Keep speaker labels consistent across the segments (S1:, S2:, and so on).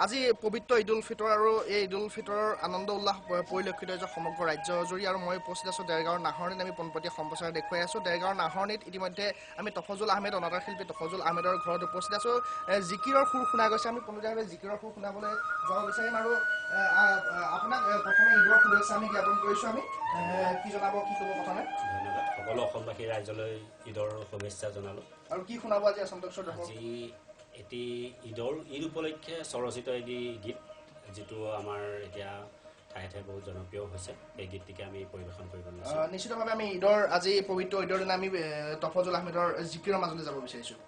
S1: আজি পবিত্ৰ ঈদুল ফিতৰ আৰু এই ঈদুল ফিতৰৰ আনন্দ উল্লাস পৰিলক্ষিত হৈছে সমগ্ৰ ৰাজ্যজুৰি আৰু মই উপস্থিত আছোঁ দেৰগাঁৱৰ নাহৰণিত। আমি পোনপটীয়া সম্প্ৰচাৰ দেখুৱাই আছোঁ। দেৰগাঁৱৰ নাহৰণিত ইতিমধ্যে আমি তফজুল আহমেদ অনাতাঁৰ শিল্পী তফজুল আহমেদৰ ঘৰত উপস্থিত আছোঁ। জিকিৰৰ সুৰ শুনা গৈছে। আমি পোনপটীয়াভাৱে জিকিৰৰ সুৰ শুনাবলৈ যাব বিচাৰিম আৰু আপোনাক প্ৰথমে ঈদৰ শুভেচ্ছা আমি জ্ঞাপন কৰিছোঁ। আমি কি জনাব, কি ক'ব প্ৰথমে?
S2: ধন্যবাদ। সকলো অসমবাসী ৰাইজলৈ ঈদৰ শুভেচ্ছা জনালোঁ।
S1: আৰু কি শুনাব আজি আচলতে
S2: আজি এটি ঈদ উপলক্ষে স্বৰচিত এটি গীত, যিটো আমাৰ এতিয়া ঠায়ে ঠায়ে বহুত জনপ্ৰিয় হৈছে। এই গীতটিকে আমি পৰিৱেশন কৰিব লৈছোঁ।
S1: নিশ্চিতভাৱে আমি ঈদৰ আজি পবিত্ৰ ঈদৰ দিনা আমি তফজুল আহমেদৰ জিকিৰৰ মাজলৈ যাব বিচাৰিছোঁ।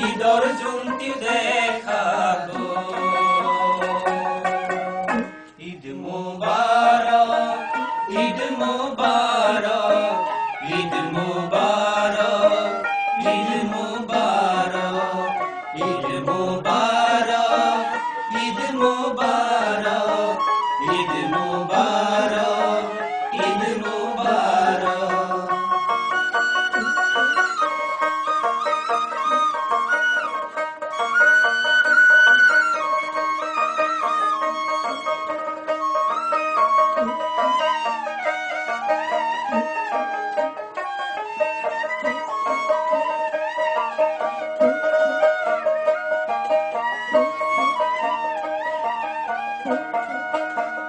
S3: ঈদৰ জোনটি দেখা গো ঈদ মুবাৰক ঈদ মুবাৰক ঈদ মুবাৰক ঈদ মুবাৰক ঈদ মুবাৰক ঈদ মুবাৰক ঈদ মুবাৰক ঈদ মুবাৰক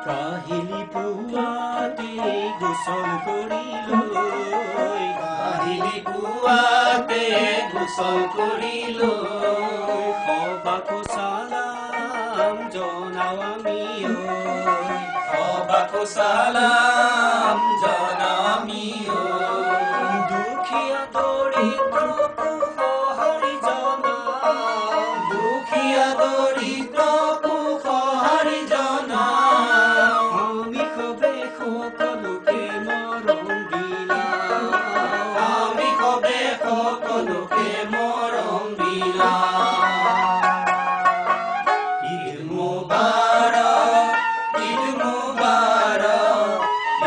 S3: কাহিলি পুৱাতে গোসল কৰিলৈ কাহিলি পুৱাতে গোসল কৰিলৈ সবাকো সালাম জনাও আমি সবাকো সালাম জনাও আমি দুখীয়া দৰিদ্ৰকো সহাৰি জনাও দুখীয়া দৰিদ্ৰকো সহাৰি জনাও আমি সবে সকলোকে মৰম বিলাও আমি সবে সকলোকে মৰম বিলাও ঈদ মুবাৰক ঈদ মুবাৰক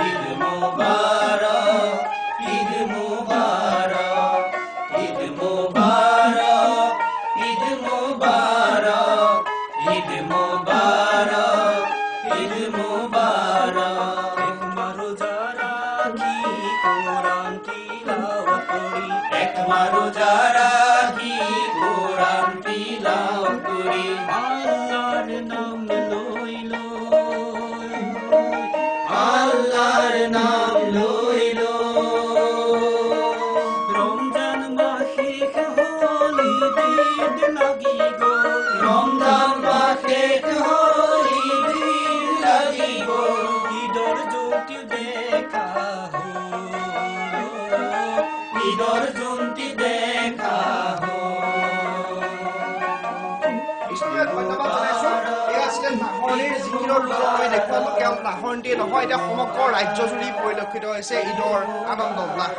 S3: ঈদ মুবাৰক ঈদ মুবাৰক ঈদ মুবাৰক ঈদ মুবাৰক ঈদ মুবাৰক ঈদ মুবাৰক একমাহ রোজা রাখি কোরআন তিলাওয়াত করি একমাহ রোজা রাখি কোরআন তিলাওয়াত করি আল্লাহর নাম লই লই আল্লাহর নাম লই লই রমজান মাসে হলি ঈদ লাগি গো রমজান মাসে হলি ঈদ লাগি গো ঈদর জ্যোতি দেখা হো ঈদর জ্যোতি দেখা হো
S1: ধন্যবাদ জনাইছোঁ। এয়া আছিলে নাহৰণিৰ জিকিৰৰ ৰূপত আমি দেখুৱালোঁ। কেৱল নাহৰণিতেই নহয়, এতিয়া সমগ্ৰ ৰাজ্যজুৰি পৰিলক্ষিত হৈছে ঈদৰ আনন্দ উল্লাস।